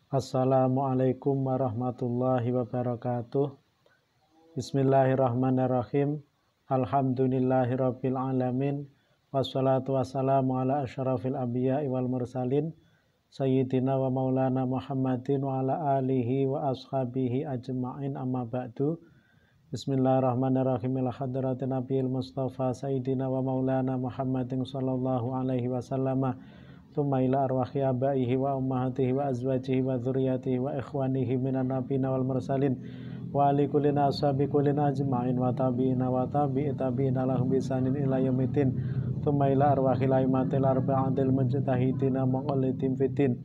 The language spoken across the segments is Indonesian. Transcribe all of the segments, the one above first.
Assalamualaikum warahmatullahi wabarakatuh. Bismillahirrahmanirrahim. Alhamdulillahirabbil alamin. Wassalatu wassalamu ala asyrafil anbiya'i wal mursalin sayyidina wa maulana Muhammadin wa ala alihi wa ashabihi ajma'in, amma ba'du. Bismillahirrahmanirrahim. Ila hadratin nabiyil mustafa sayyidina wa maulana Muhammadin sallallahu alaihi wasallam. Tsumma ila arwahi abaihi wa ummahatihi wa azwajihi wa dzurriyyatihi wa ikhwanihi minan nabiyina wal mursalin wa ali kullina ashabi kullina ajma'in wa tabi'ina wa tabi'i tabi'ina lahum bisanin ila yaumiddin. Tsumma ila arwahil aimatil arba'atil mujtahidina muqallidin fiddin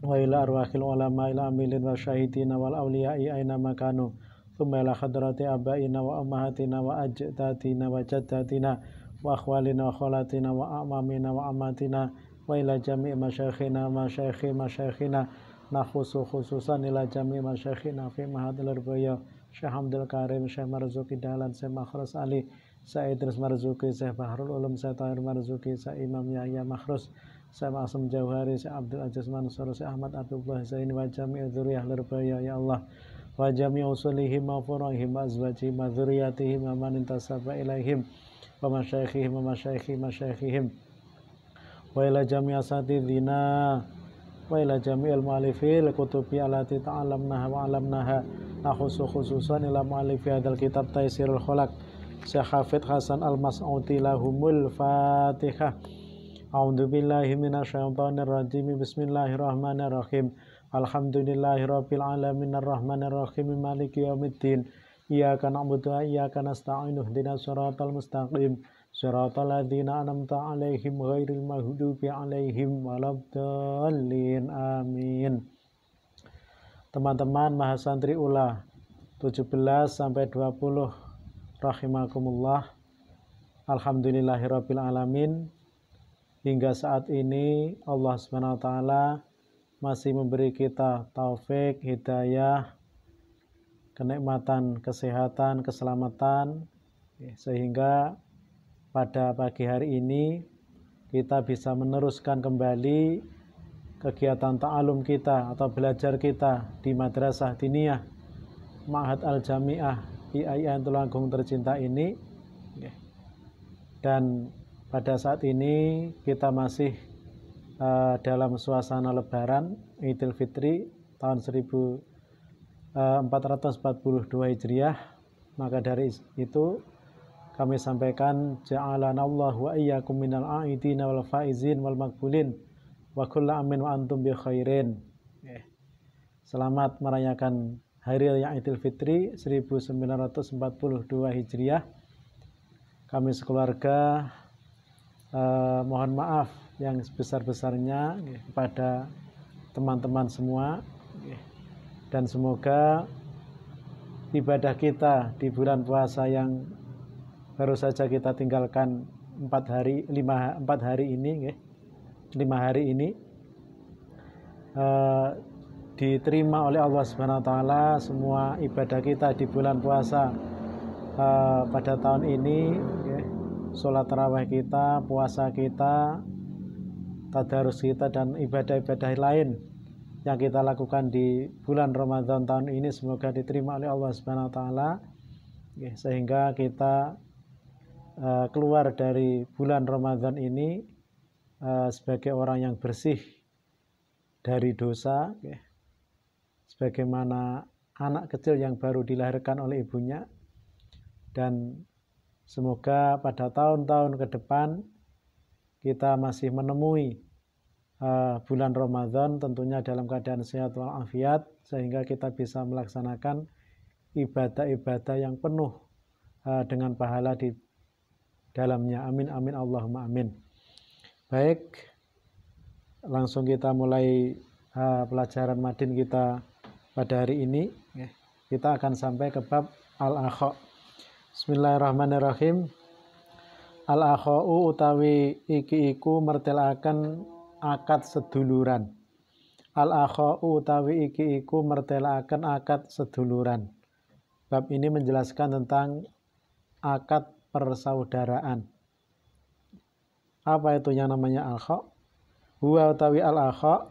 wa ila arwahil ulama'il amilin wa syahidina wal awliya'i aina makanu. Tsumma ila hadrati abaina wa ummahatina wa ajdadina wa jaddatina wa akhwalina wa khalatina wa amamina wa amatina wa ila jami' masyayikhina masyayikhina nakhusu khususan ila jami' masyayikhina fi mahadil arbaya Syekh Abdul Karim, Syekh Marzuki Dahlan, Syekh Makhrus Ali, Syekh Idris Marzuki, Syekh Bahrul Ulum, Syekh Tahir Marzuki, Syekh Imam Yahya Makhrus, Syekh Ma'asum Jauhari, Syekh Abdul Aziz Mansur, Syekh Ahmad Abdullah Zaini wa jami' dzurriyyah arbaya ya Allah wa jami' usulihim wa furahim wa azwajihim wa dzurriyyatihim wa man intasaba ilaihim wa masyayikhihim wa masyayikhihim wa ila jami' asatidina wa ila jami'il mu'allifil kutubi allati ta'alamnaha wa 'alamnaha khususan ila mu'allifi hadzal kitab Taisirul Khalaq Syekh Hafidz Hasan Al-Mas'udi lahumul Fatihah. A'udzu billahi minasyaitonir rajim. Bismillahirrahmanirrahim. Alhamdulillahirabbil alamin arrahmanir rahim maliki yaumiddin. Iyyaka na'budu wa iyyaka nasta'in ihdinas siratal mustaqim siratal ladzina an'amta 'alaihim ghairil maghdubi 'alaihim waladdallin. Amin. Teman-teman Mahasantri Ula 17 sampai 20 rahimakumullah. Alhamdulillahirabbil alamin. Hingga saat ini Allah Subhanahu wa taala masih memberi kita taufik, hidayah, kenikmatan, kesehatan, keselamatan, sehingga pada pagi hari ini kita bisa meneruskan kembali kegiatan ta'alum kita atau belajar kita di Madrasah Diniyah Ma'had Al-Jami'ah IAIN Tulungagung tercinta ini. Dan pada saat ini kita masih dalam suasana Lebaran Idul Fitri tahun 1442 Hijriah. Maka dari itu kami sampaikan ja'alanallahu wa iyyakum minal a'idina wal faizin wal makbulin wa kullu amin wa antum bi khairin. Selamat merayakan Hari Raya Idul Fitri 1942 Hijriah. Kami sekeluarga mohon maaf yang sebesar-besarnya kepada teman-teman semua, dan semoga ibadah kita di bulan puasa yang baru saja kita tinggalkan 5 hari ini diterima oleh Allah Subhanahu wa taala. Semua ibadah kita di bulan puasa pada tahun ini, sholat tarawih kita, puasa kita, tadarus kita, dan ibadah-ibadah lain yang kita lakukan di bulan Ramadan tahun ini semoga diterima oleh Allah Subhanahu wa taala, sehingga kita keluar dari bulan Ramadan ini sebagai orang yang bersih dari dosa, sebagaimana anak kecil yang baru dilahirkan oleh ibunya. Dan semoga pada tahun-tahun ke depan kita masih menemui bulan Ramadan tentunya dalam keadaan sehat walafiat, sehingga kita bisa melaksanakan ibadah-ibadah yang penuh dengan pahala di dalamnya. Amin amin Allahumma amin. Baik, langsung kita mulai pelajaran madin kita pada hari ini. Kita akan sampai ke bab al-akha. Bismillahirrahmanirrahim. Al-akha'u utawi iki iku mertelaken akad seduluran. Al-akha'u utawi iki iku mertelaken akad seduluran. Bab ini menjelaskan tentang akad persaudaraan. Apa itu yang namanya al-akha? Huwa utawi al-akha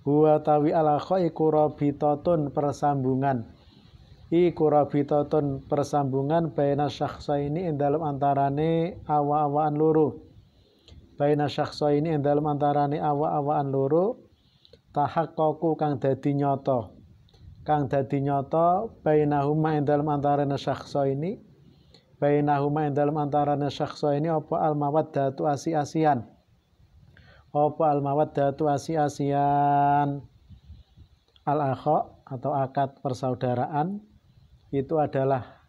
Huwa tawi al-akha iku rabitatun persambungan. Iku rabitatun persambungan baina syakhsaini ing dalem antarane awa-awaan loro. Baina syakhsaini ing dalem antarane awa-awaan loro tahaqqaqu kang dadi nyata. Kang dadi nyata bainahuma ing dalem antarane syakhsaini. Bainahuma ing dalem antarane syakhsaini apa al-mawaddatu asi-asian. Apa al-mawaddatu asi-asian. Al-akha atau akad persaudaraan itu adalah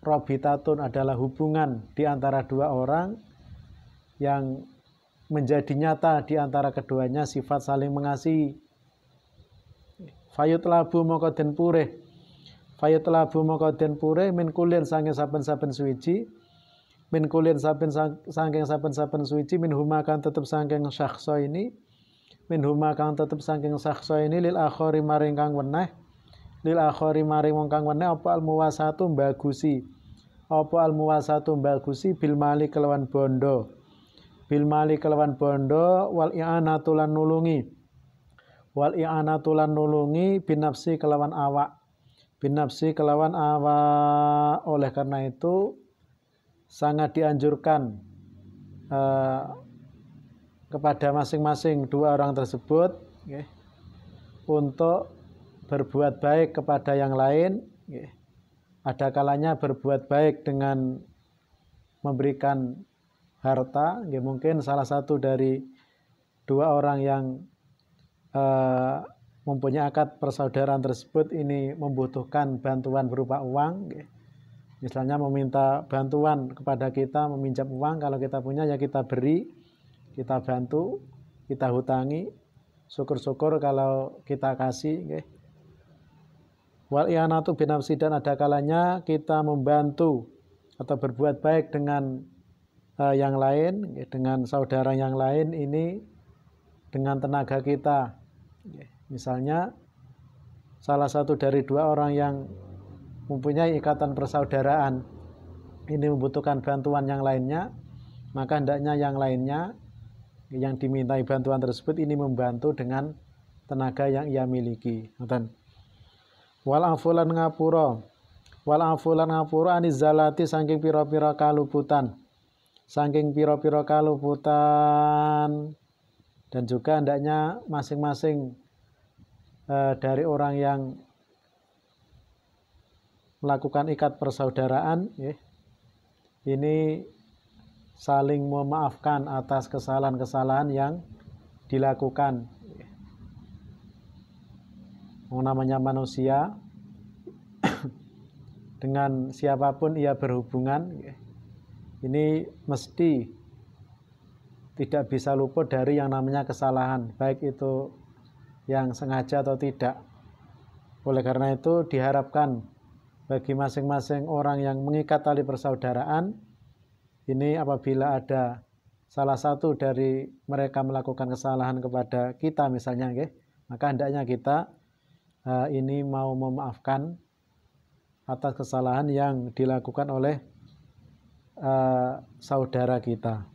robitatun, adalah hubungan di antara dua orang yang menjadi nyata di antara keduanya sifat saling mengasihi. Fayutlabu moko den purih. Fayutlabu moko den purih min kulin saking saben-saben suwiji. Min kulin saking saben-saben suwiji min huma kan tetep saking syakhsa ini. Min huma kang tetep saking syakhsa ini lil akhari maring kang weneh. Lil akhari maring wong kang weneh apa al muwasatu bagusi. Apa al muwasatu bagusi bil mali kelawan bondo. Bil mali kelawan bondo wal i'anatu lan nulungi. Wal i'anatu lan nulungi binafsi kelawan awak. Binafsi kelawan awak. Oleh karena itu sangat dianjurkan kepada masing-masing dua orang tersebut untuk berbuat baik kepada yang lain. Ada kalanya berbuat baik dengan memberikan harta. Mungkin salah satu dari dua orang yang mempunyai akad persaudaraan tersebut ini membutuhkan bantuan berupa uang. Misalnya meminta bantuan kepada kita, meminjam uang. Kalau kita punya ya kita beri, kita bantu, kita hutangi. Syukur-syukur kalau kita kasih. Wal i'anatu binafsi, dan ada kalanya kita membantu atau berbuat baik dengan yang lain, dengan saudara yang lain ini dengan tenaga kita. Misalnya salah satu dari dua orang yang mempunyai ikatan persaudaraan ini membutuhkan bantuan yang lainnya, maka hendaknya yang lainnya yang dimintai bantuan tersebut ini membantu dengan tenaga yang ia miliki. Wal afulan ngapura. Wal afulan ngapura aniz zalati saking pira-pira kaluputan. Saking pira-pira kaluputan. Dan juga hendaknya masing-masing dari orang yang melakukan ikat persaudaraan ini saling memaafkan atas kesalahan-kesalahan yang dilakukan. Namanya manusia dengan siapapun ia berhubungan ini mesti tidak bisa luput dari yang namanya kesalahan, baik itu yang sengaja atau tidak. Oleh karena itu diharapkan bagi masing-masing orang yang mengikat tali persaudaraan ini apabila ada salah satu dari mereka melakukan kesalahan kepada kita misalnya, maka hendaknya kita ini mau memaafkan atas kesalahan yang dilakukan oleh saudara kita.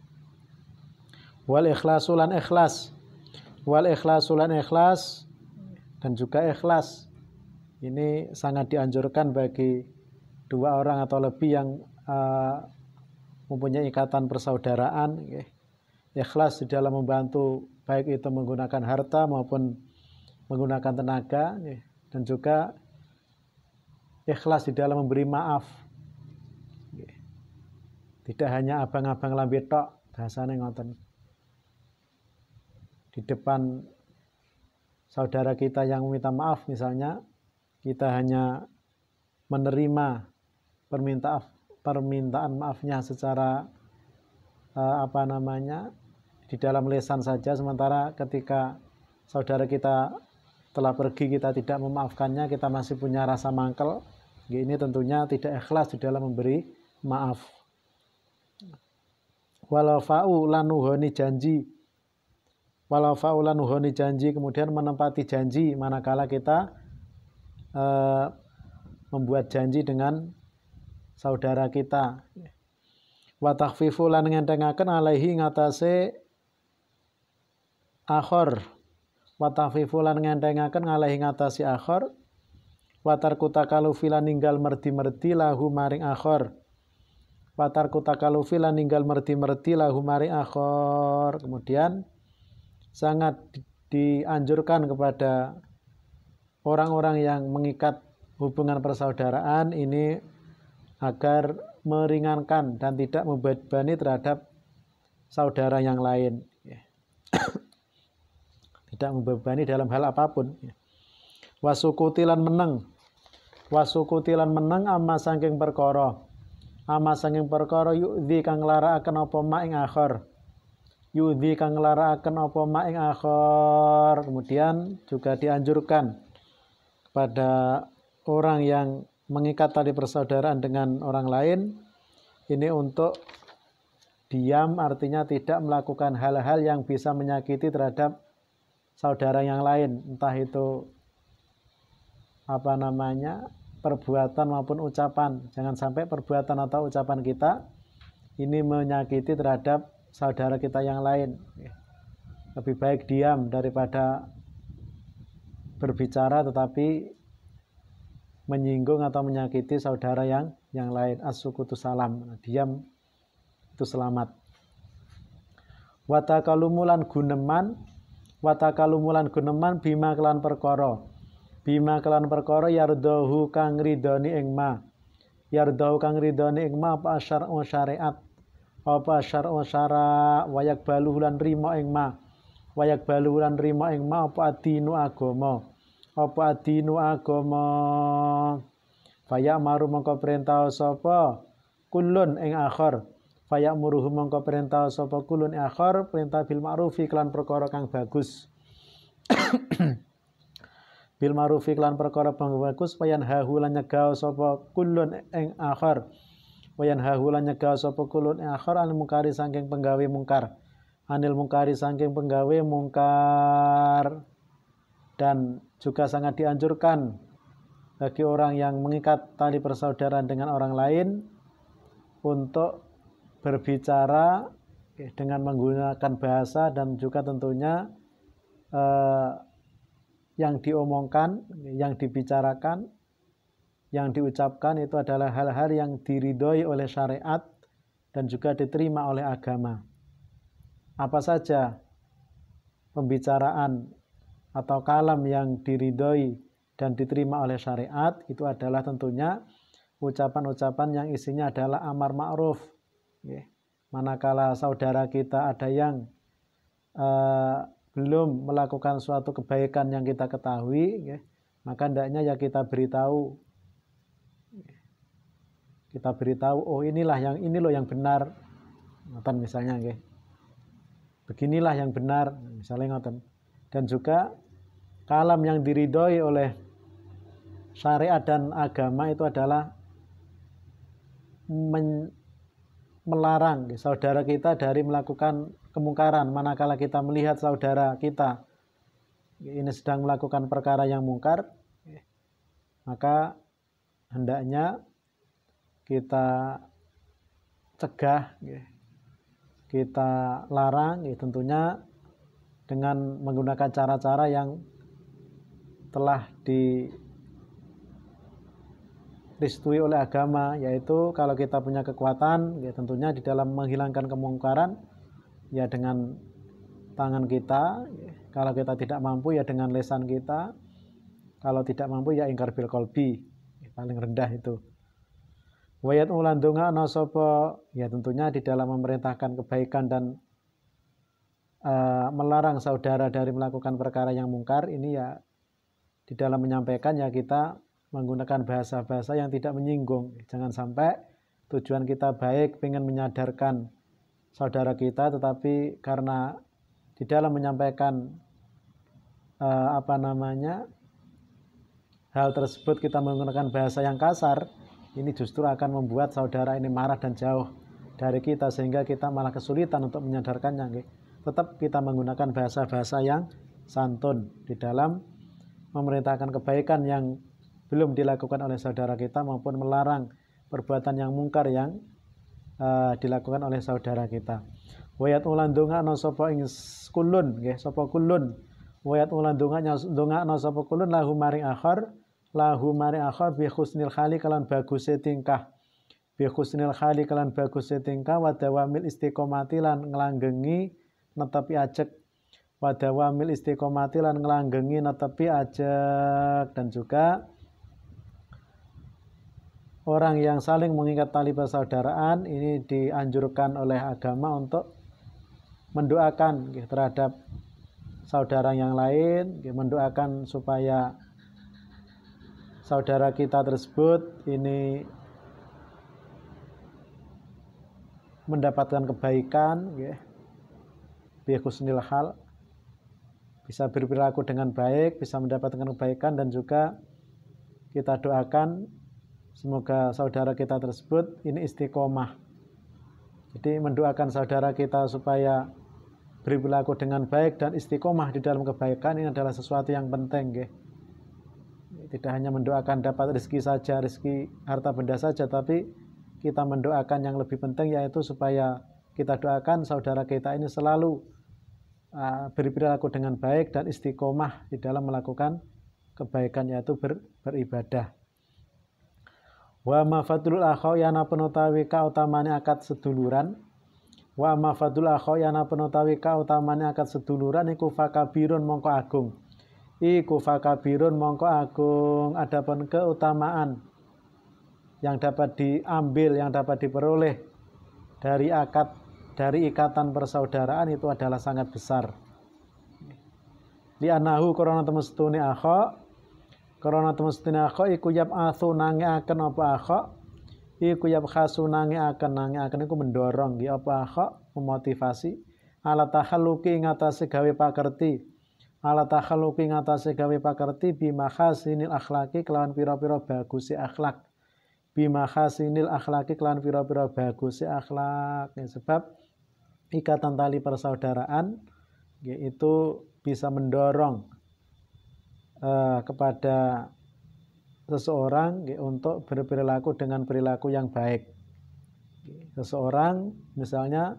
Wal ikhlasulan ikhlas. Wal ikhlasulan ikhlas, dan juga ikhlas ini sangat dianjurkan bagi dua orang atau lebih yang mempunyai ikatan persaudaraan. Ikhlas di dalam membantu, baik itu menggunakan harta maupun menggunakan tenaga, dan juga ikhlas di dalam memberi maaf. Tidak hanya abang-abang lambe tok, bahasane ngoten. Di depan saudara kita yang meminta maaf misalnya, kita hanya menerima permintaan maafnya secara di dalam lisan saja, sementara ketika saudara kita telah pergi kita tidak memaafkannya, kita masih punya rasa mangkel. Ini tentunya tidak ikhlas di dalam memberi maaf. Walau fa'u lanuhoni janji. Walau fa'u lanuhoni janji, kemudian menempati janji manakala kita membuat janji dengan saudara kita. Wa takhfifu lan ngentengaken alaihi ngatasé akhor wa tafifu lan ngentengaken ngalahi ngatasi akhir, wa tarku takalufi lan ninggal merdi-merdi lahu maring akhir, wa tarku takalufi lan ninggal merdi-merdi lahu maring akhir. Kemudian sangat dianjurkan kepada orang-orang yang mengikat hubungan persaudaraan ini agar meringankan dan tidak membebani terhadap saudara yang lain. Tidak membebani dalam hal apapun. Wasukutilan meneng. Wasukutilan meneng amma saking perkara. Amma saking perkara yu'dhi kang nglarakaken apa ma ing akhir. Yu'dhi kang nglarakaken apa ma ing akhir. Kemudian juga dianjurkan kepada orang yang mengikat tali persaudaraan dengan orang lain ini untuk diam, artinya tidak melakukan hal-hal yang bisa menyakiti terhadap saudara yang lain, entah itu perbuatan maupun ucapan. Jangan sampai perbuatan atau ucapan kita ini menyakiti terhadap saudara kita yang lain. Lebih baik diam daripada berbicara tetapi menyinggung atau menyakiti saudara yang lain. As-sukutu salam, diam itu selamat. Watakalumulan guneman, watakalumulan guneman bima kelan perkara. Bima kelan perkara yardahu kang ridoni ing ma. Yardahu kang ridoni ing ma apa syar'u syariat. Apa syar'u syara wayak baluhulan rimo ing ma. Wayak baluhulan rimo ing ma apa adinu agama. Apa adinu agama. Faya maru mongko perintah sapa kulun ing akhir. Faya muruhu mongko perintah sapa kulun ing akhir, perintah bil ma'rufi kelan perkara kang bagus. Bil ma'rufi kelan perkara kang bagus, payan hahu lan nyegah sapa kulun ing akhir. Payan hahu lan nyegah sapa kulun ing akhir anil mungkari saking penggawe mungkar. Anil mungkari saking penggawe mungkar. Dan juga sangat dianjurkan bagi orang yang mengikat tali persaudaraan dengan orang lain untuk berbicara dengan menggunakan bahasa dan juga tentunya yang diomongkan, yang dibicarakan, yang diucapkan itu adalah hal-hal yang diridhoi oleh syariat dan juga diterima oleh agama. Apa saja pembicaraan atau kalam yang diridhoi dan diterima oleh syariat itu adalah tentunya ucapan-ucapan yang isinya adalah amar ma'ruf. Manakala saudara kita ada yang belum melakukan suatu kebaikan yang kita ketahui, maka hendaknya ya kita beritahu. Kita beritahu, oh ini loh yang benar. Ngoten misalnya, beginilah yang benar, misalnya ngoten. Dan juga kalam yang diridhoi oleh syariat dan agama itu adalah melarang saudara kita dari melakukan kemungkaran. Manakala kita melihat saudara kita ini sedang melakukan perkara yang mungkar, maka hendaknya kita cegah, kita larang, tentunya dengan menggunakan cara-cara yang telah direstui oleh agama, yaitu kalau kita punya kekuatan, tentunya di dalam menghilangkan kemungkaran, ya dengan tangan kita, kalau kita tidak mampu ya dengan lisan kita, kalau tidak mampu ya ingkar bil qalbi, paling rendah itu. Wayat ulan donga ana sapa, ya tentunya di dalam memerintahkan kebaikan dan melarang saudara dari melakukan perkara yang mungkar, ini ya di dalam menyampaikan ya kita menggunakan bahasa-bahasa yang tidak menyinggung. Jangan sampai tujuan kita baik, pengen menyadarkan saudara kita, tetapi karena di dalam menyampaikan hal tersebut kita menggunakan bahasa yang kasar, ini justru akan membuat saudara ini marah dan jauh dari kita, sehingga kita malah kesulitan untuk menyadarkannya. Tetap kita menggunakan bahasa-bahasa yang santun di dalam memerintahkan kebaikan yang belum dilakukan oleh saudara kita maupun melarang perbuatan yang mungkar yang dilakukan oleh saudara kita. Wayat ulan donga ana sapa ing kulun, nggih, sapa kulun Wayat ulan ndongakno sapa kulun lahu maring akhar bi husnil khali kalan baguse tingkah bi husnil khali kalan baguse tingkah wa dawamil istiqomati lan nglanggengi netepi ajek wa dawamil istiqomati lan nglanggengi netepi ajek. Dan juga orang yang saling mengikat tali persaudaraan ini dianjurkan oleh agama untuk mendoakan terhadap saudara yang lain, mendoakan supaya saudara kita tersebut ini mendapatkan kebaikan, bi husnil hal, bisa berperilaku dengan baik, bisa mendapatkan kebaikan. Dan juga kita doakan semoga saudara kita tersebut ini istiqomah. Jadi mendoakan saudara kita supaya berperilaku dengan baik dan istiqomah di dalam kebaikan ini adalah sesuatu yang penting. Tidak hanya mendoakan dapat rezeki saja, rezeki harta benda saja, tapi kita mendoakan yang lebih penting, yaitu supaya kita doakan saudara kita ini selalu berperilaku dengan baik dan istiqomah di dalam melakukan kebaikan, yaitu beribadah. Wa ma fadlul akhawiyana penutawi kautamane akad seduluran. Wa ma fadlul akhawiyana penutawi kautamane akad seduluran iku fakabirun mongko agung. Iku fakabirun mongko agung. Adapun keutamaan yang dapat diambil, yang dapat diperoleh dari ikatan persaudaraan itu adalah sangat besar. Li anahu korona temestune akha, korona temestune akha iku yab'atsu nangeaken apa akha, iku yabkhasu nangeaken iku mendorong ya apa akha, memotivasi ala takhalluqi ngatasi gawe pakerti, ala takhalluqi ngatasi gawe pakerti bimakhasinil akhlaqi kelawan pira-pira bagusi akhlak, bimakhasinil akhlaqi kelawan pira-pira bagusi akhlak. Sebab ikatan tali persaudaraan itu bisa mendorong kepada seseorang untuk berperilaku dengan perilaku yang baik. Seseorang misalnya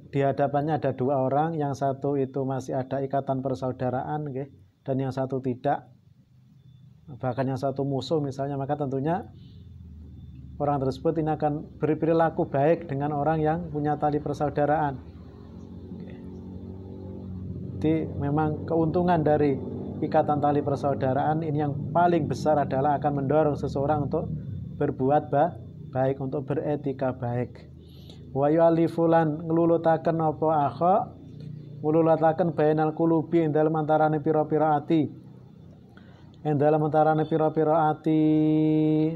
di hadapannya ada dua orang, yang satu itu masih ada ikatan persaudaraan dan yang satu tidak, bahkan yang satu musuh misalnya, maka tentunya orang tersebut ini akan berperilaku baik dengan orang yang punya tali persaudaraan. Jadi memang keuntungan dari ikatan tali persaudaraan ini yang paling besar adalah akan mendorong seseorang untuk berbuat baik, untuk beretika baik. Wa yu'allifulan nglulutaken apa akha, nglulutaken bainal qulubi ing dalem antarane pira-pira ati, ing dalem antarane pira-pira ati.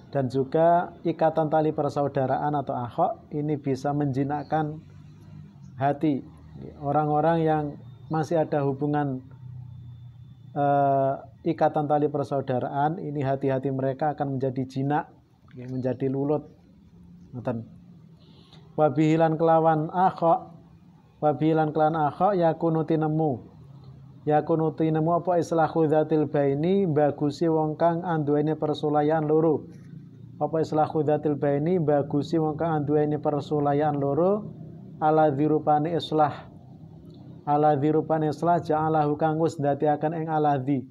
Dan juga ikatan tali persaudaraan atau akha ini bisa menjinakkan hati orang-orang yang masih ada hubungan ikatan tali persaudaraan. Ini hati-hati mereka akan menjadi jinak, menjadi lulut. Wabihilan kelawan akha, wabihilan kelawan akha yakunu tinemu apa islahu dzatil baini, bagusi wong kang anduweni persulayan loro. Apa islahu dzatil baini, bagusi wong kang anduweni persulayan loro, ala dirupane islah, ala dirupane islah ja'alahu kang wis ndadekaken ing aladzi,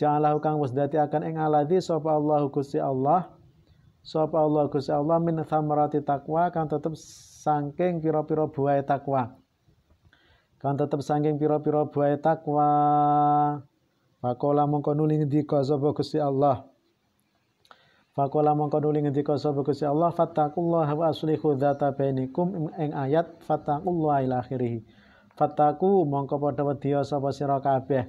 ja'alahu kang wis ndadekaken ing aladzi sapa Allahu Gusti Allah, sapa Allah Gusti Allah min thamarati taqwa, kang tetep saking pira-pira buahe takwa, kang tetep saking pira-pira buahe takwa. Faqala mongko nuli ngendika sapa Gusti Allah, faqala mongko nuli ngendika sapa Gusti Allah, fattaqullaha wa aslihu dzata bainikum, ing ayat fattaqullaha ila akhirih. Fattaku mongko padha wedya sapa sira kabeh,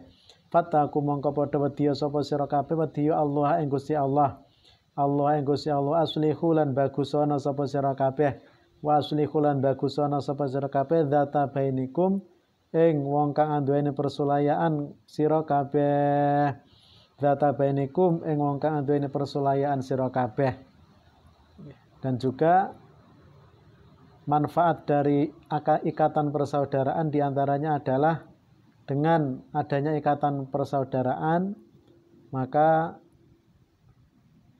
fattaku mongko padha wedya sapa sira kabeh, wedya Allah ing Gusti Allah, Allah ing Gusti Allah, aslihu lan bagusana sapa sira kabeh, wa aslihu lan bagusana sapa sira kabeh dzata bainikum, ing wong kang anduweni persulayaan sira kabeh, dzata bainikum ing wong kang anduweni persulayaan sira kabeh. Dan juga manfaat dari ikatan persaudaraan diantaranya adalah dengan adanya ikatan persaudaraan, maka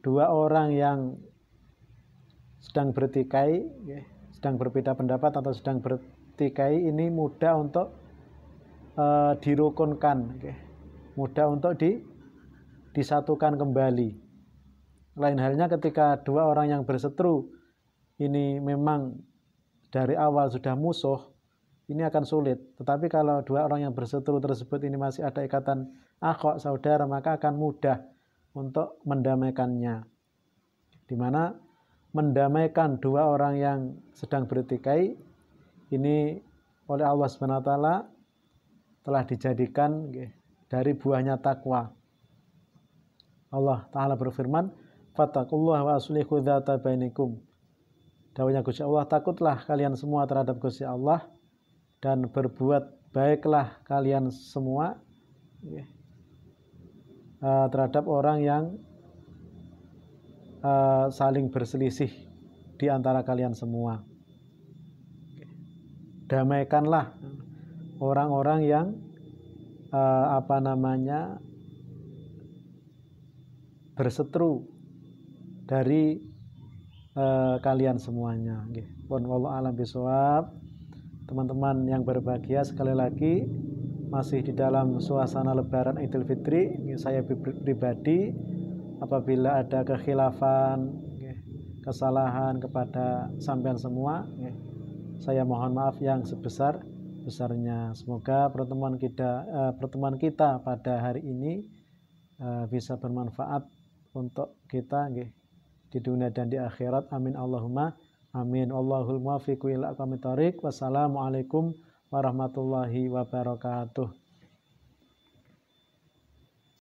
dua orang yang sedang bertikai, sedang berbeda pendapat atau sedang bertikai ini mudah untuk dirukunkan, mudah untuk disatukan kembali. Lain halnya ketika dua orang yang berseteru ini memang dari awal sudah musuh, ini akan sulit. Tetapi kalau dua orang yang berseteru tersebut ini masih ada ikatan akhwat, saudara, maka akan mudah untuk mendamaikannya. Di mana mendamaikan dua orang yang sedang bertikai ini oleh Allah SWT telah dijadikan dari buahnya takwa. Allah Ta'ala berfirman, fattaqullaha wa aslihu dzata bainikum. Dawuhnya Gusti Allah, takutlah kalian semua terhadap Gusti Allah dan berbuat baiklah kalian semua terhadap orang yang saling berselisih di antara kalian semua. Damaikanlah orang-orang yang berseteru dari kalian semuanya. Wallahu a'lam bishawab. Teman-teman yang berbahagia, sekali lagi masih di dalam suasana Lebaran Idul Fitri. Saya pribadi apabila ada kekhilafan, kesalahan kepada sampean semua, saya mohon maaf yang sebesar-besarnya. Semoga pertemuan kita pada hari ini bisa bermanfaat untuk kita di dunia dan di akhirat. Amin Allahumma amin. Wallahul muwaffiq ila aqwamit thoriq. Wassalamualaikum warahmatullahi wabarakatuh.